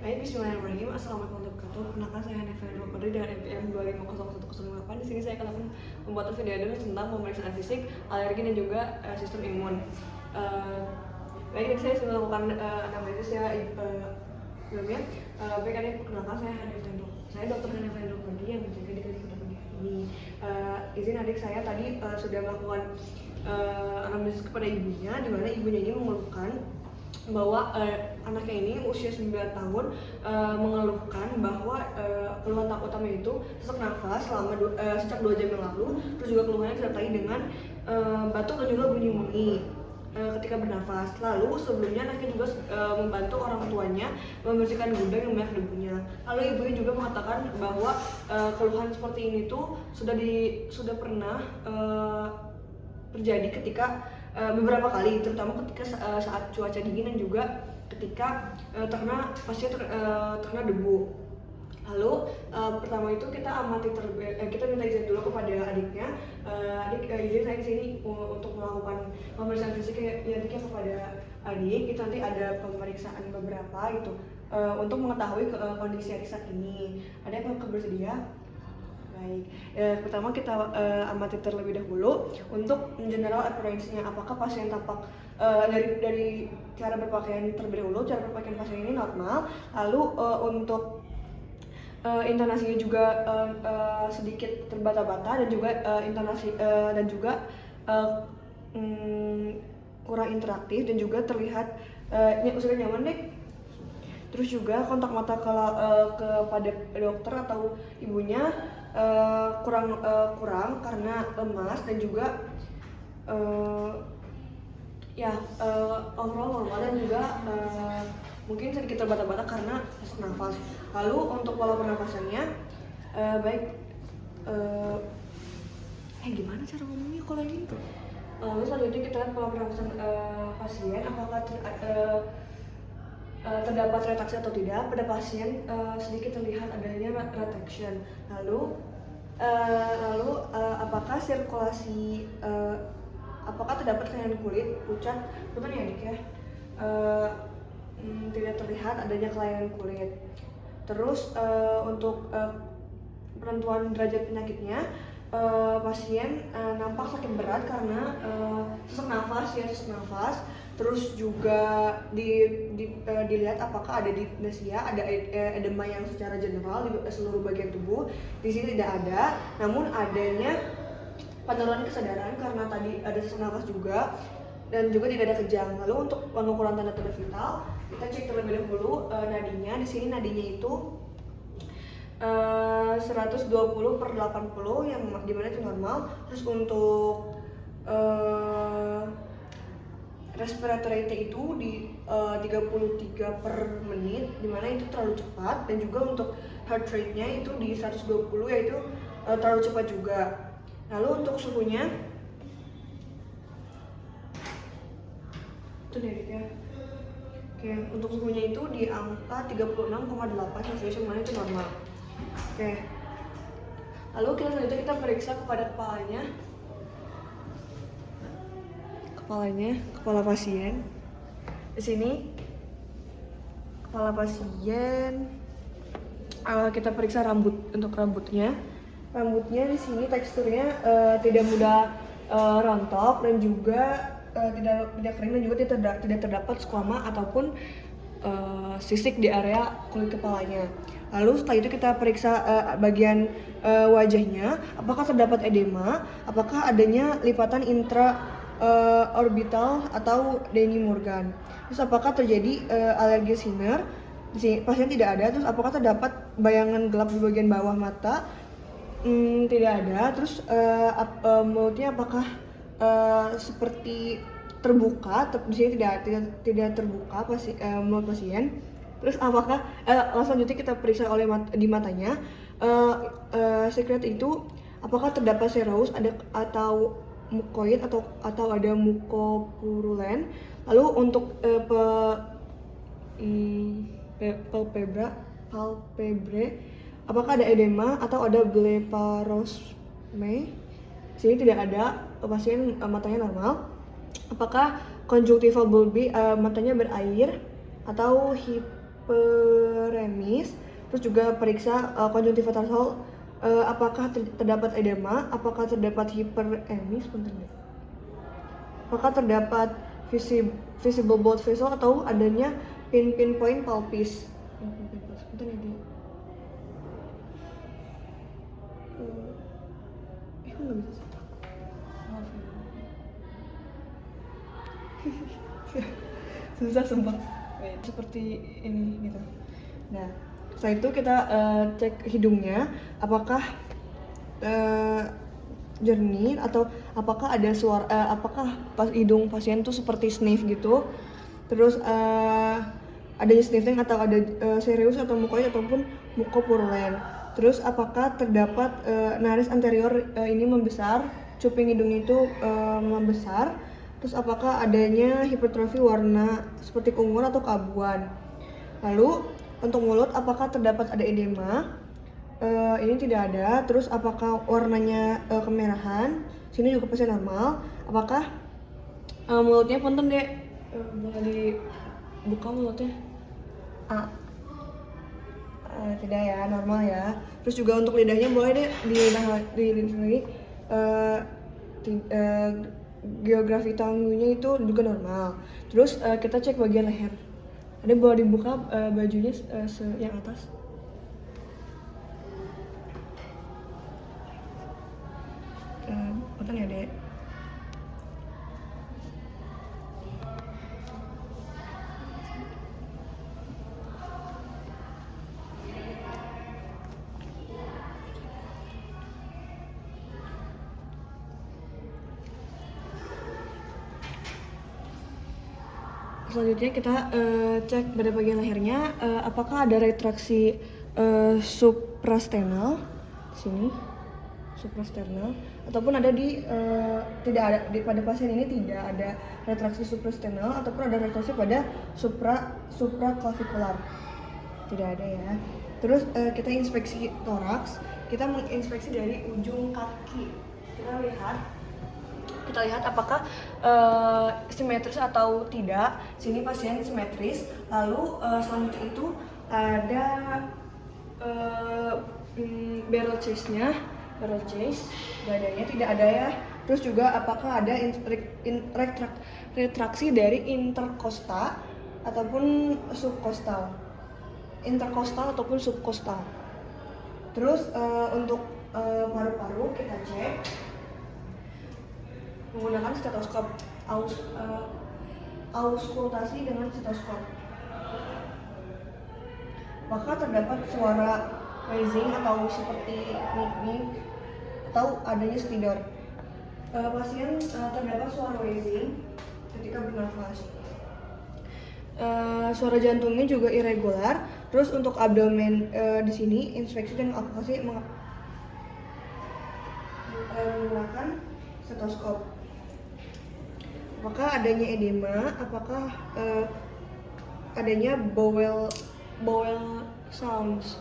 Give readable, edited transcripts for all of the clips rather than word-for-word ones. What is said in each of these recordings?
Baik, bismillahirrahmanirrahim. Assalamualaikum warahmatullahi wabarakatuh. Perkenalkan saya Hanifah Nurkodi dari NPM 250108. Di sini saya akan membuat video dulu tentang pemeriksaan fisik, alergi dan juga sistem imun. Baik, ini saya sudah melakukan anamnesis ya sebelumnya. Baik, ini perkenalkan saya Hanifah Nurkodi. Saya Dr. Hanifah Nurkodi yang menjaga di klinik kedokteran ini. Izin adik saya tadi sudah melakukan anamnesis kepada ibunya, di mana ibunya ini mengeluhkan bahwa anaknya ini usia 9 tahun mengeluhkan bahwa keluhan utama itu sesak nafas selama sejak 2 jam yang lalu, terus juga keluhannya disertai dengan batuk dan juga bunyi munyi ketika bernafas. Lalu sebelumnya anaknya juga membantu orang tuanya membersihkan gudang yang banyak debunya. Lalu ibunya juga mengatakan bahwa keluhan seperti ini tuh sudah pernah terjadi ketika beberapa kali, terutama ketika saat cuaca dingin dan juga ketika terkena debu. Lalu pertama itu kita kita minta izin dulu kepada adiknya. Adik, izin saya di sini untuk melakukan pemeriksaan fisik adiknya kepada adik. Itu nanti ada pemeriksaan beberapa itu untuk mengetahui kondisi adik saat ini. Ada yang bersedia? Baik, pertama kita amati terlebih dahulu untuk general appearance-nya. Apakah pasien tampak dari cara berpakaian terlebih dahulu, cara berpakaian pasien ini normal. Lalu untuk intonasinya juga sedikit terbata-bata dan juga intonasi dan juga kurang interaktif dan juga terlihat sudah nyaman deh. Terus juga kontak mata kepada dokter atau ibunya kurang karena lemas dan juga overall normal dan juga mungkin sedikit terbata-bata karena sesak nafas. Lalu untuk pola pernapasannya gimana cara ngomongnya kalau ini? Lalu selanjutnya kita lihat pola pernapasan pasien, apakah terdapat retraksi atau tidak. Pada pasien sedikit terlihat adanya retraction. Lalu apakah sirkulasi apakah terdapat kelainan kulit pucat? Betul ya adik ya? Tidak terlihat adanya kelainan kulit. Terus untuk penentuan derajat penyakitnya, pasien nampak sakit berat karena sesak nafas. Terus juga dilihat apakah ada dyspnea, ada edema yang secara general di seluruh bagian tubuh. Di sini tidak ada, namun adanya penurunan kesadaran karena tadi ada sesak nafas juga dan juga tidak ada kejang. Lalu untuk pengukuran tanda-tanda vital, kita cek terlebih dahulu nadinya. Di sini nadinya itu 120/80 yang dimana itu normal. Terus untuk respiratory rate itu di 33 per menit, dimana itu terlalu cepat. Dan juga untuk heart rate-nya itu di 120, yaitu terlalu cepat juga. Lalu untuk suhunya itu dari ya. Oke, untuk suhunya itu di angka 36,8 Celcius, yang mana itu normal. Oke. Lalu selanjutnya kita periksa kepada kepala pasien. Di sini kepala pasien kita periksa untuk rambutnya. Rambutnya di sini teksturnya tidak mudah rontok dan juga tidak kering dan juga tidak terdapat squama ataupun sisik di area kulit kepalanya. Lalu setelah itu kita periksa bagian wajahnya, apakah terdapat edema, apakah adanya lipatan orbital atau Denny Morgan. Terus apakah terjadi alergi sinar? Di sini pasien tidak ada. Terus apakah terdapat bayangan gelap di bagian bawah mata? Tidak ada. Terus mulutnya apakah seperti terbuka? Di sini tidak terbuka mulut pasien. Terus apakah selanjutnya kita periksa di matanya. Secret itu apakah terdapat serous atau mukoid atau ada mukopurulen. Lalu untuk palpebre apakah ada edema atau ada bleparosme? Sini tidak ada, pasien matanya normal. Apakah conjunctival bulbi matanya berair atau hiperemesis hiperemis, terus juga periksa konjungtiva tarsal, apakah terdapat edema, apakah terdapat hiperemis, apakah terdapat visible blood vessel atau adanya pinpoint pulpis. Bentar ya dia. Kok nggak bisa sih? Maaf ya. Susah sumpah. Seperti ini gitu. Nah, setelah itu kita cek hidungnya, apakah jernih atau apakah ada suara, apakah hidung pasien tuh seperti sniff gitu. Terus adanya sniffing atau ada serius atau mukoid ataupun mukopurulen. Terus apakah terdapat naris anterior ini membesar, cuping hidung itu membesar. Terus apakah adanya hipertrofi warna seperti keunguan atau keabuan. Lalu untuk mulut apakah terdapat ada edema? Ini tidak ada. Terus apakah warnanya kemerahan? Sini juga pasti normal. Apakah mulutnya punten dek? Boleh dibuka mulutnya? Tidak ya, normal ya. Terus juga untuk lidahnya boleh deh di geografi tangguhnya itu juga normal. Terus kita cek bagian leher. Ada boleh dibuka bajunya yang atas. Punten ya dek. Selanjutnya kita cek pada bagian lehernya, apakah ada retraksi suprasternal di sini, suprasternal, ataupun ada tidak ada pada pasien ini tidak ada retraksi suprasternal ataupun ada retraksi pada supraclavicular, tidak ada ya. Terus kita inspeksi toraks, kita menginspeksi dari ujung kaki, kita lihat apakah simetris atau tidak. Sini pasien simetris. Lalu selanjutnya itu ada barrel chase-nya, dadanya tidak ada ya. Terus juga apakah ada retraksi dari interkostal ataupun subkostal, Terus untuk paru-paru kita cek menggunakan stetoskop, auskultasi dengan stetoskop. Maka terdapat suara wheezing atau seperti nik-nik atau adanya stridor. Pasien terdapat suara wheezing ketika bernafas. Suara jantungnya juga irregular. Terus untuk abdomen di sini inspeksi dan aplikasi menggunakan stetoskop. Apakah adanya edema, apakah adanya bowel sounds.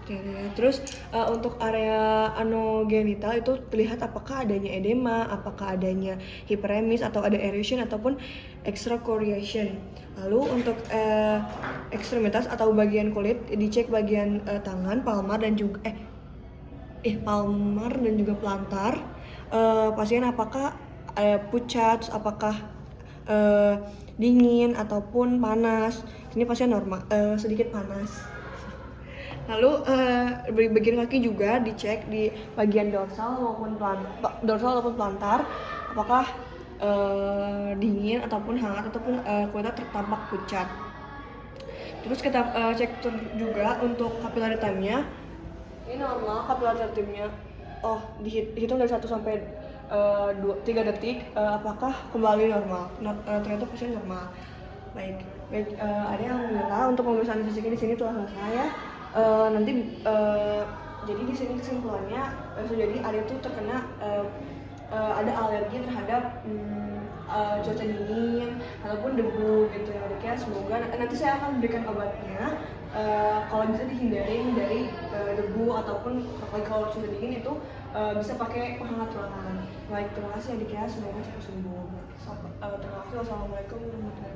Oke. Terus untuk area anogenital itu terlihat apakah adanya edema, apakah adanya hiperemis atau ada aeration ataupun excoriation. Lalu untuk ekstremitas atau bagian kulit dicek bagian tangan, palmar dan juga palmar dan juga plantar. Pasien apakah pucat, apakah dingin ataupun panas. Ini pasien normal, sedikit panas. Lalu bagian kaki juga dicek di bagian dorsal maupun plantar, apakah dingin ataupun hangat ataupun kulitnya tampak pucat. Terus kita cek juga untuk capillary time-nya. Ini normal capillary time-nya. Dihitung dari 1 sampai 3 detik, apakah kembali normal? Ternyata pasien normal. Baik. Ada yang alhamdulillah untuk pemeriksaan fisiknya di sini telah selesai ya. Jadi di sini kesimpulannya jadi ada itu terkena ada alergi terhadap cuaca dingin ataupun debu gitu ya. Dek ya, semoga nanti saya akan berikan obatnya. Kalau bisa dihindari dari debu ataupun kalau cuaca dingin itu bisa pakai penghangat ruangan. Baik, terima kasih adik ya, semoga cepat sembuh. Terima kasih. Wassalamualaikum warahmatullahi wabarakatuh.